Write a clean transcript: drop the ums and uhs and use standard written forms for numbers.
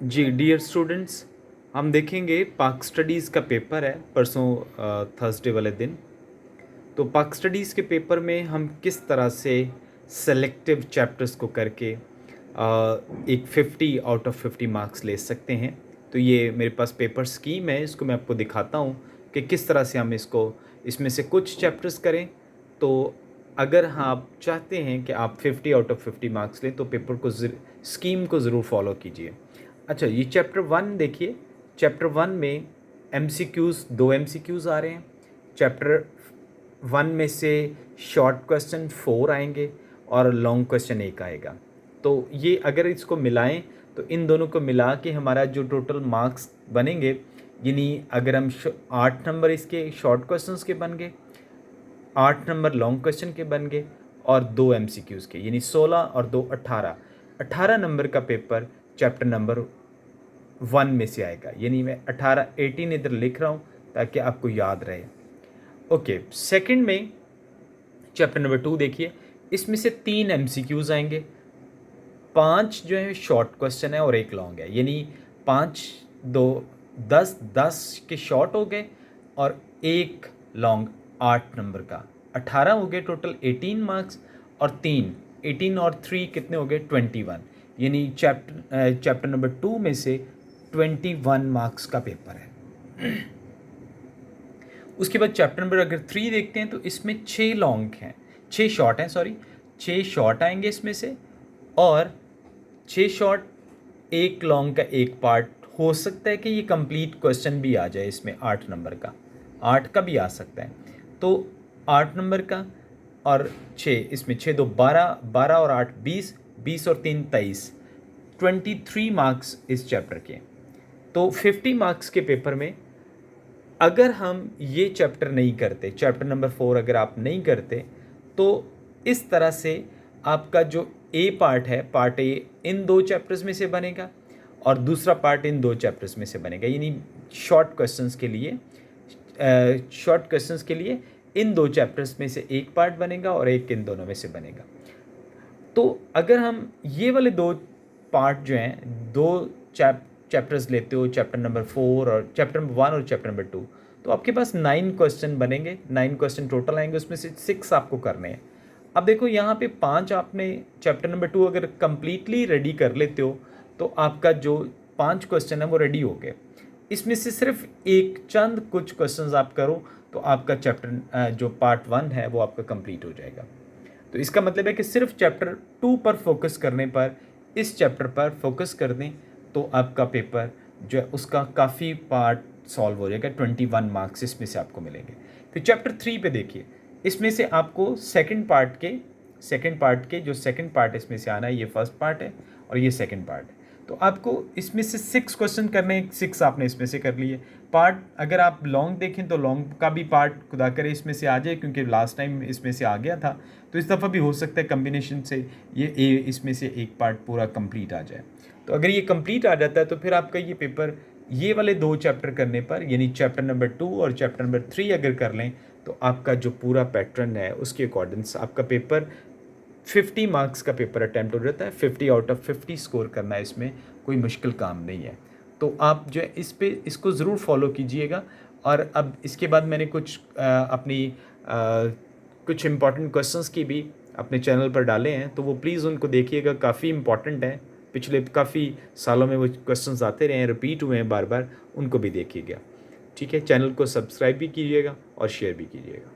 जी dear students, हम देखेंगे पाक स्टडीज़ का पेपर है परसों थर्सडे वाले दिन। तो पाक स्टडीज़ के पेपर में हम किस तरह से सेलेक्टिव चैप्टर्स को करके एक 50 आउट ऑफ 50 मार्क्स ले सकते हैं। तो ये मेरे पास पेपर स्कीम है, इसको मैं आपको दिखाता हूँ कि किस तरह से हम इसमें से कुछ चैप्टर्स करें। तो अगर हाँ आप चाहते हैं कि आप 50 आउट ऑफ 50 मार्क्स लें तो पेपर को स्कीम को ज़रूर फॉलो कीजिए। अच्छा, ये चैप्टर 1 देखिए। चैप्टर 1 में एमसीक्यूज़ 2 एमसीक्यूज़ आ रहे हैं। चैप्टर 1 में से शॉर्ट क्वेश्चन 4 आएंगे और लॉन्ग क्वेश्चन 1 आएगा। तो ये अगर इसको मिलाएं तो इन दोनों को मिला के हमारा जो टोटल मार्क्स बनेंगे, यानी अगर हम 8 नंबर इसके शॉर्ट क्वेश्चंस के बन गए, 8 नंबर लॉन्ग क्वेश्चन के बन गए और 2 एमसीक्यूज़ के, यानी 16 और 2 18। 18 नंबर का पेपर चैप्टर नंबर 1 में से आएगा, यानी मैं 18 इधर लिख रहा हूँ ताकि आपको याद रहे। ओके, सेकंड में चैप्टर नंबर 2 देखिए। इसमें से 3 एमसीक्यूज़ आएंगे, 5 जो है शॉर्ट क्वेश्चन है और 1 लॉन्ग है, यानी 5 2 10 10 के शॉर्ट हो गए और 1 लॉन्ग 8 नंबर का। 18 हो गए टोटल 18 मार्क्स और 3 18 और 3 कितने हो गए 21, यानी चैप्टर नंबर 2 में से 21 मार्क्स का पेपर है। उसके बाद चैप्टर नंबर अगर 3 देखते हैं तो इसमें 6 लॉन्ग हैं, 6 शॉर्ट हैं, सॉरी 6 शॉर्ट आएंगे इसमें से, और 6 शॉर्ट 1 लॉन्ग का 1 पार्ट। हो सकता है कि ये कंप्लीट क्वेश्चन भी आ जाए इसमें 8 नंबर का, 8 का भी आ सकता है। तो 8 नंबर का और 6, इसमें 6 2 12 12 और 8 20 20 और 3 23, 23 मार्क्स इस चैप्टर के। तो 50 मार्क्स के पेपर में अगर हम ये चैप्टर नहीं करते, चैप्टर नंबर 4 अगर आप नहीं करते, तो इस तरह से आपका जो ए पार्ट है, पार्ट ए इन 2 चैप्टर्स में से बनेगा और दूसरा पार्ट इन 2 चैप्टर्स में से बनेगा, यानी शॉर्ट क्वेश्चंस के लिए इन 2 चैप्टर्स में से एक पार्ट बनेगा और एक इन दोनों में से बनेगा। तो अगर हम ये वाले 2 पार्ट जो हैं, 2 चैप्टर्स लेते हो, चैप्टर नंबर 4 और चैप्टर नंबर 1 और चैप्टर नंबर 2, तो आपके पास 9 क्वेश्चन बनेंगे, 9 क्वेश्चन टोटल आएंगे, उसमें से 6 आपको करने हैं। अब देखो यहाँ पे 5 आपने चैप्टर नंबर 2 अगर कंप्लीटली रेडी कर लेते हो तो आपका जो 5 क्वेश्चन है वो रेडी हो गए। इसमें से सिर्फ एक चंद कुछ क्वेश्चंस आप करो तो आपका चैप्टर जो पार्ट 1 है वो आपका कंप्लीट हो जाएगा। तो इसका मतलब है कि सिर्फ चैप्टर 2 पर फोकस करने पर, इस चैप्टर पर फोकस कर दें तो आपका पेपर जो है उसका काफ़ी पार्ट सॉल्व हो जाएगा, 21 मार्क्स इसमें से आपको मिलेंगे। फिर चैप्टर 3 पे देखिए, इसमें से आपको सेकंड पार्ट के जो सेकंड पार्ट इसमें से आना है, ये फर्स्ट पार्ट है और ये सेकंड पार्ट है। तो आपको इसमें से 6 क्वेश्चन करने हैं, 6 आपने इसमें से कर लिए। पार्ट अगर आप लॉन्ग देखें तो लॉन्ग का भी पार्ट खुदा करे इसमें से आ जाए, क्योंकि लास्ट टाइम इसमें से आ गया था, तो इस दफ़ा भी हो सकता है कम्बिनेशन से ये इसमें से एक पार्ट पूरा कंप्लीट आ जाए। तो अगर ये कंप्लीट आ जाता है तो फिर आपका ये पेपर ये वाले 2 चैप्टर करने पर, यानी चैप्टर नंबर 2 और चैप्टर नंबर 3 अगर कर लें तो आपका जो पूरा पैटर्न है उसके अकॉर्डिंग आपका पेपर 50 मार्क्स का पेपर अटैम्प्ट हो जाता है। 50 आउट ऑफ 50 स्कोर करना है, इसमें कोई मुश्किल काम नहीं है। तो आप जो है इसको ज़रूर फॉलो कीजिएगा। और अब इसके बाद मैंने कुछ इम्पॉर्टेंट क्वेश्चंस की भी अपने चैनल पर डाले हैं, तो वो प्लीज़ उनको देखिएगा, काफ़ी इम्पॉर्टेंट है। पिछले काफ़ी सालों में वो क्वेश्चंस आते रहे हैं, रिपीट हुए हैं बार बार, उनको भी देखिएगा। ठीक है, चैनल को सब्सक्राइब भी कीजिएगा और शेयर भी कीजिएगा।